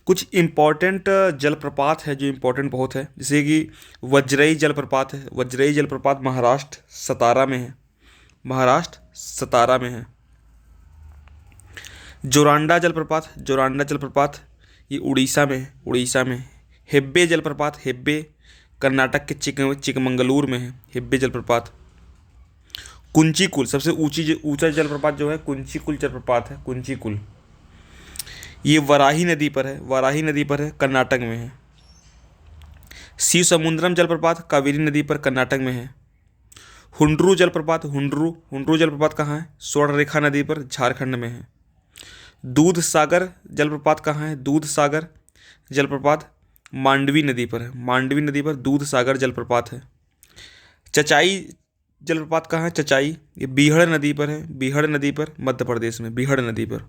कुछ इम्पॉर्टेंट जलप्रपात है जो इम्पोर्टेंट बहुत है, जैसे कि वज्रई जलप्रपात है। वज्रई जलप्रपात महाराष्ट्र सतारा में है। महाराष्ट्र सतारा में है। जोरांडा जलप्रपात, जोरांडा जलप्रपात ये उड़ीसा में है। उड़ीसा में है। हेब्बे जलप्रपात, हेब्बे कर्नाटक के चिकमंगलूर में है। हेब्बे जलप्रपात। कुंचीकुल सबसे ऊंचा जलप्रपात जो है कुंचीकुल जलप्रपात है। कुंचीकुल ये वराही नदी पर है। वराही नदी पर है, कर्नाटक में है। शिव समुद्रम जलप्रपात कावेरी नदी पर, कर्नाटक में है। हुंड्रू जलप्रपात, हुंड्रू हुंड्रू जलप्रपात कहाँ है? स्वर्णरेखा नदी पर, झारखंड में है। दूध सागर जलप्रपात कहाँ है? दूध सागर जलप्रपात मांडवी नदी पर है। मांडवी नदी पर दूध सागर जलप्रपात है। चचाई जलप्रपात कहाँ है? चचाई ये बीहड़ नदी पर है। बीहड़ नदी पर, मध्य प्रदेश में, बीहड़ नदी पर।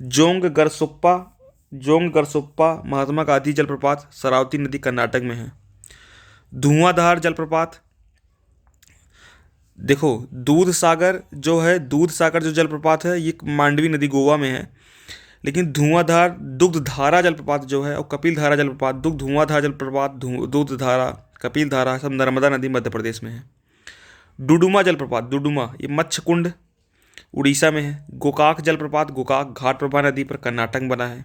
जोंग गरसोप्पा, जोंग गरसोप्पा महात्मा गांधी जलप्रपात शरावती नदी, कर्नाटक में है। धुआंधार जलप्रपात, देखो दूध सागर जो है, दूध सागर जो जलप्रपात है ये मांडवी नदी गोवा में है। लेकिन धुआंधार दुग्धधारा जलप्रपात जो है और कपिल धारा जलप्रपात, धुआंधार जलप्रपात, दुग्धधारा, कपिल धारा सब नर्मदा नदी मध्य प्रदेश में है। डुडुमा जलप्रपात, डुडुमा ये मत्स्य उड़ीसा में है। गोकाक जलप्रपात, गोकाक घाटप्रभा नदी पर, कर्नाटक में बना है।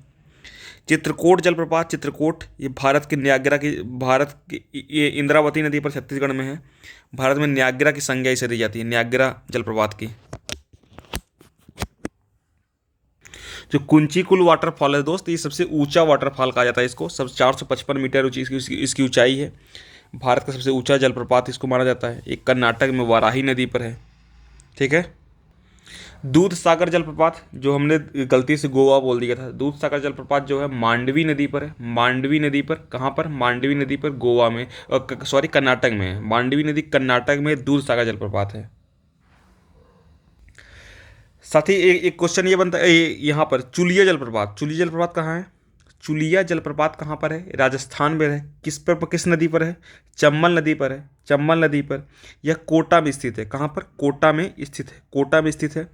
चित्रकूट जलप्रपात, चित्रकूट ये भारत की ये इंद्रावती नदी पर छत्तीसगढ़ में है। भारत में न्यागरा की संज्ञा इसे दी जाती है, न्यागरा जलप्रपात की। जो कुंचीकुल वाटरफॉल है दोस्त, ये सबसे ऊंचा वाटरफॉल कहा जाता है इसको। सब 455 मीटर ऊंची इसकी ऊंचाई है। भारत का सबसे ऊंचा जलप्रपात इसको माना जाता है। एक कर्नाटक में वाराही नदी पर है। ठीक है। दूध सागर जलप्रपात जो हमने गलती से गोवा बोल दिया था, दूध सागर जलप्रपात जो है मांडवी नदी पर है। मांडवी नदी पर, कहाँ पर? मांडवी नदी पर गोवा में, सॉरी कर्नाटक में है। मांडवी नदी कर्नाटक में दूध सागर जलप्रपात है। साथ ही एक क्वेश्चन ये बनता है यहाँ पर, चुलिया जलप्रपात, चुलिया जलप्रपात कहाँ है? चुलिया जलप्रपात कहाँ पर है? राजस्थान में है। किस नदी पर है? चंबल नदी पर है। चंबल नदी पर। यह कोटा में स्थित है। कहाँ पर? कोटा में स्थित है। कोटा में स्थित है।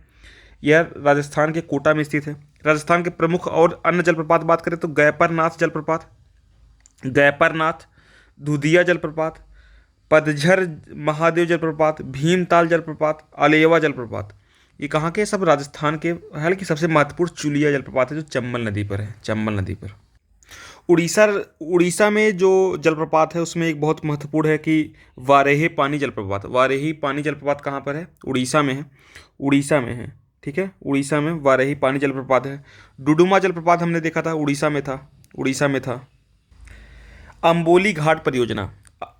यह राजस्थान के कोटा में स्थित है। राजस्थान के प्रमुख और अन्य जलप्रपात बात करें तो गैपरनाथ जलप्रपात, गैपरनाथ, दुधिया जलप्रपात, पतझर महादेव जलप्रपात, भीमताल जलप्रपात, अलेवा जलप्रपात, ये कहाँ के? सब राजस्थान के। हालांकि सबसे महत्वपूर्ण चुलिया जलप्रपात है जो चंबल नदी पर है। चंबल नदी पर। उड़ीसा उड़ीसा में जो जलप्रपात है उसमें एक बहुत महत्वपूर्ण है कि वारेही पानी जलप्रपात। वारेही पानी जलप्रपात कहाँ पर है? उड़ीसा में है। उड़ीसा में है। ठीक है। उड़ीसा में वारेही पानी जलप्रपात है। डुडुमा जलप्रपात हमने देखा था, उड़ीसा में था। उड़ीसा में था। अम्बोली घाट परियोजना,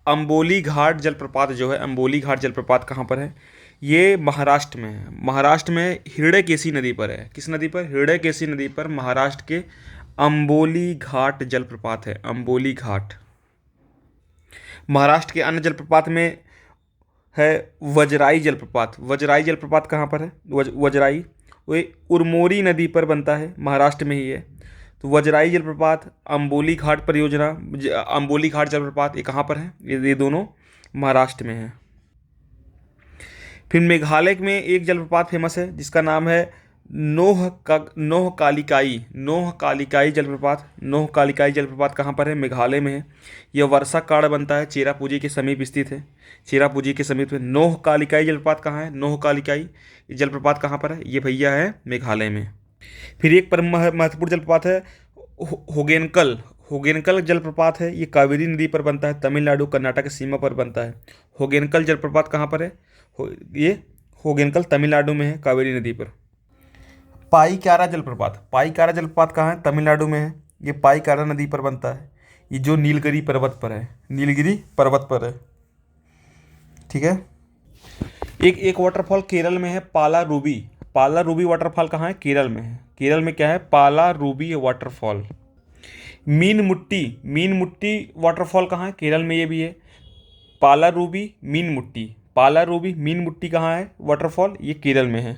अम्बोली घाट जलप्रपात जो है, अम्बोली घाट जलप्रपात कहाँ पर है? ये महाराष्ट्र में है। महाराष्ट्र में हिरण्यकेशी नदी पर है। किस नदी पर? हिरण्यकेशी नदी पर महाराष्ट्र के अम्बोली घाट जलप्रपात है। अम्बोली घाट। महाराष्ट्र के अन्य जलप्रपात में है वजराई जलप्रपात। वजराई जलप्रपात कहाँ पर है? वजराई वो उरमोरी नदी पर बनता है, महाराष्ट्र में ही है। तो वजराई जलप्रपात, अम्बोली घाट परियोजना, अम्बोली घाट जलप्रपात ये कहाँ पर है? ये दोनों महाराष्ट्र में है। फिर मेघालय में एक जलप्रपात फेमस है जिसका नाम है नोह कालिकाई। नोह कालिकाई जलप्रपात। नोह कालिकाई जलप्रपात कहाँ पर है? मेघालय में है। यह वर्षा काड़ बनता है, चेरापूंजी के समीप स्थित है। चेरापूंजी के समीप है। नोह कालिकाई जलप्रपात कहाँ है? नोह कालिकाई जलप्रपात कहाँ पर है? ये भैया है मेघालय में। फिर एक महत्वपूर्ण जलप्रपात है होगेनकल। होगेनकल जलप्रपात है, ये कावेरी नदी पर बनता है, तमिलनाडु कर्नाटक की सीमा पर बनता है। होगेनकल जलप्रपात कहाँ पर है? ये होगेनकल तमिलनाडु में है, कावेरी नदी पर। पाईकारा जलप्रपात, पाईकारा जलप्रपात कहाँ है? तमिलनाडु में है। ये पाईकारा नदी पर बनता है। ये जो नीलगिरी पर्वत पर है, नीलगिरी पर्वत पर है। ठीक है। एक वाटरफॉल केरल में है, पाला रूबी। पाला रूबी वाटरफॉल कहाँ है? केरल में है। केरल में क्या है? पाला रूबी वाटरफॉल। मीन मुट्टी वाटरफॉल कहाँ है? केरल में ये भी है। पाला रूबी मीन मुट्टी, पाला रूबी मीन मुट्टी कहाँ है वाटरफॉल? ये केरल में है।